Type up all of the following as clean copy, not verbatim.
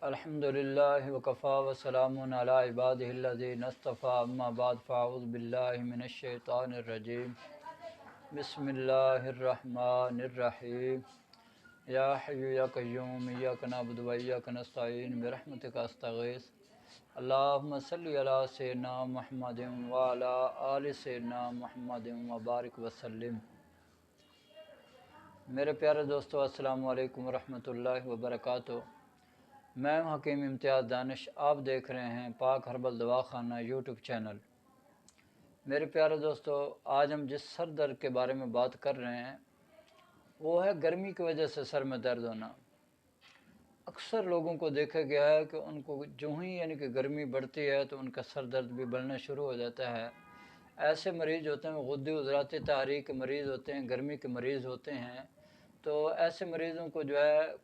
الحمدللہ وکفا وسلام علی عبادہ الذین اصطفیٰ اما بعد فاعوذ باللہ من الشیطان الرجیم بسم اللہ الرحمن الرحیم یا حی یا قیوم ایاک نعبد و ایاک نستعین برحمتک استغیث اللہم صلی علی سیدنا محمد وعلی آل سیدنا محمد وبارک وسلم۔ میرے پیارے دوستو، السلام علیکم ورحمۃ اللہ وبرکاتہ۔ میں ہوں حکیم امتیاز دانش، آپ دیکھ رہے ہیں پاک ہربل دواخانہ یوٹیوب چینل۔ میرے پیارے دوستو، آج ہم جس سر درد کے بارے میں بات کر رہے ہیں وہ ہے گرمی کی وجہ سے سر میں درد ہونا۔ اکثر لوگوں کو دیکھا گیا ہے کہ ان کو جو ہی کہ گرمی بڑھتی ہے تو ان کا سر درد بھی بڑھنا شروع ہو جاتا ہے۔ ایسے مریض ہوتے ہیں، غدے عضلاتی تحریک کے مریض ہوتے ہیں، گرمی کے مریض ہوتے ہیں، تو ایسے مریضوں کو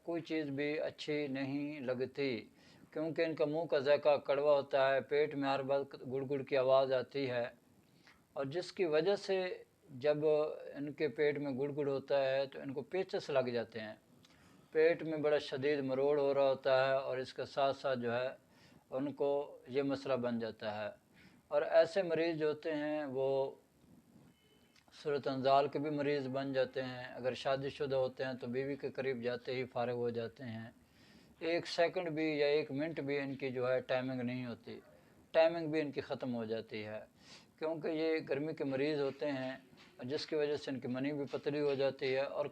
کوئی چیز بھی اچھی نہیں لگتی، کیونکہ ان کا منہ کا ذائقہ کڑوا ہوتا ہے، پیٹ میں ہر وقت گڑ گڑ کی آواز آتی ہے، اور جس کی وجہ سے جب ان کے پیٹ میں گڑ گڑ ہوتا ہے تو ان کو پیچس لگ جاتے ہیں، پیٹ میں بڑا شدید مروڑ ہو رہا ہوتا ہے، اور اس کے ساتھ ساتھ ان کو یہ مسئلہ بن جاتا ہے۔ اور ایسے مریض جو ہوتے ہیں وہ صورت انزال کے بھی مریض بن جاتے ہیں۔ اگر شادی شدہ ہوتے ہیں تو بیوی کے قریب جاتے ہی فارغ ہو جاتے ہیں، ایک سیکنڈ بھی یا ایک منٹ بھی ان کی ٹائمنگ نہیں ہوتی، ٹائمنگ بھی ان کی ختم ہو جاتی ہے، کیونکہ یہ گرمی کے مریض ہوتے ہیں، جس کی وجہ سے ان کی منی بھی پتلی ہو جاتی ہے، اور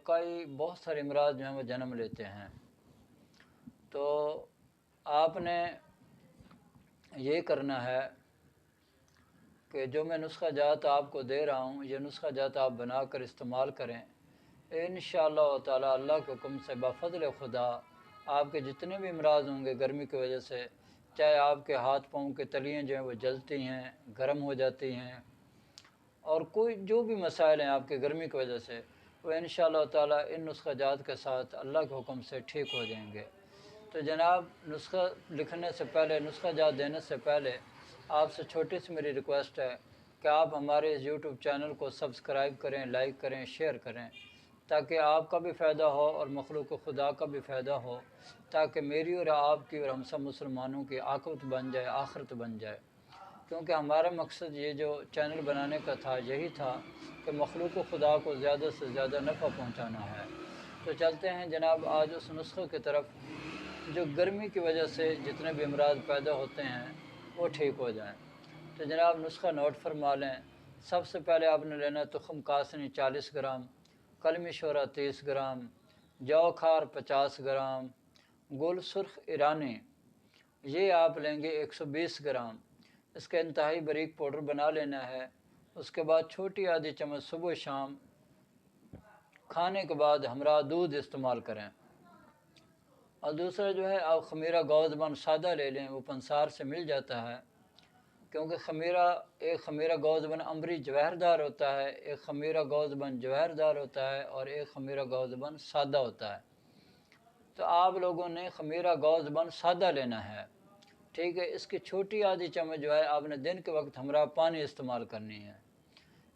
بہت سارے امراض وہ جنم لیتے ہیں۔ تو آپ نے یہ کرنا ہے کہ جو میں نسخہ جات آپ کو دے رہا ہوں، یہ نسخہ جات آپ بنا کر استعمال کریں۔ انشاءاللہ تعالی اللہ کے حکم سے بفضل خدا آپ کے جتنے بھی امراض ہوں گے گرمی کی وجہ سے، چاہے آپ کے ہاتھ پاؤں کے تلیاں وہ جلتی ہیں، گرم ہو جاتی ہیں، اور کوئی جو بھی مسائل ہیں آپ کے گرمی کی وجہ سے، وہ انشاءاللہ تعالی ان نسخہ جات کے ساتھ اللہ کے حکم سے ٹھیک ہو جائیں گے۔ تو جناب، نسخہ لکھنے سے پہلے، نسخہ جات دینے سے پہلے آپ سے چھوٹی سی میری ریکویسٹ ہے کہ آپ ہمارے اس یوٹیوب چینل کو سبسکرائب کریں، لائک کریں، شیئر کریں، تاکہ آپ کا بھی فائدہ ہو اور مخلوق خدا کا بھی فائدہ ہو، تاکہ میری اور آپ کی اور ہم سب مسلمانوں کی عاقبت بن جائے، آخرت بن جائے۔ کیونکہ ہمارا مقصد یہ جو چینل بنانے کا تھا یہی تھا کہ مخلوق خدا کو زیادہ سے زیادہ نفع پہنچانا ہے۔ تو چلتے ہیں جناب آج اس نسخے کی طرف جو گرمی کی وجہ سے جتنے بھی امراض پیدا ہوتے ہیں وہ ٹھیک ہو جائیں۔ تو جناب نسخہ نوٹ فرما لیں۔ سب سے پہلے آپ نے لینا تخم کاسنی 40 گرام، کلمی شورا 30 گرام، جو کھار 50 گرام، گل سرخ ایرانی یہ آپ لیں گے 120 گرام۔ اس کا انتہائی باریک پاؤڈر بنا لینا ہے۔ اس کے بعد چھوٹی آدھی چمچ صبح شام کھانے کے بعد ہمراہ دودھ استعمال کریں۔ اور دوسرا آپ خمیرہ گوزبند سادہ لے لیں، وہ پنسار سے مل جاتا ہے، کیونکہ ایک خمیرہ گوزبند امبری جواہردار ہوتا ہے، ایک خمیرہ گوزبند جواہردار ہوتا ہے، اور ایک خمیرہ گوزبند سادہ ہوتا ہے۔ تو آپ لوگوں نے خمیرہ گوزبند سادہ لینا ہے، ٹھیک ہے۔ اس کی چھوٹی آدھی چمچ آپ نے دن کے وقت ہمراہ پانی استعمال کرنی ہے۔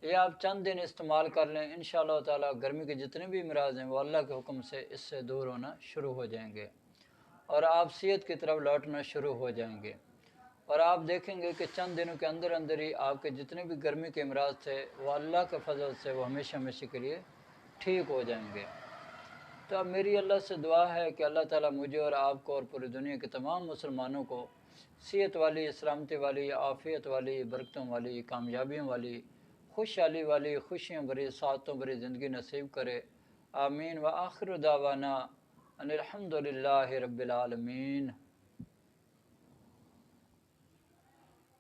یہ آپ چند دن استعمال کر لیں، انشاءاللہ تعالی گرمی کے جتنے بھی امراض ہیں وہ اللہ کے حکم سے اس سے دور ہونا شروع ہو جائیں گے، اور آپ صحت کی طرف لوٹنا شروع ہو جائیں گے، اور آپ دیکھیں گے کہ چند دنوں کے اندر اندر ہی آپ کے جتنے بھی گرمی کے امراض تھے وہ اللہ کے فضل سے وہ ہمیشہ ہمیشہ کے لیے ٹھیک ہو جائیں گے۔ تو اب میری اللہ سے دعا ہے کہ اللہ تعالیٰ مجھے اور آپ کو اور پوری دنیا کے تمام مسلمانوں کو صحت والی، سلامتی والی، عافیت والی، برکتوں والی، کامیابیوں والی، خوشحالی والی، خوشیاں بھری، سعادتوں بھری زندگی نصیب کرے۔ آمین۔ وآخر دعوانا ان الحمدللہ رب العالمین۔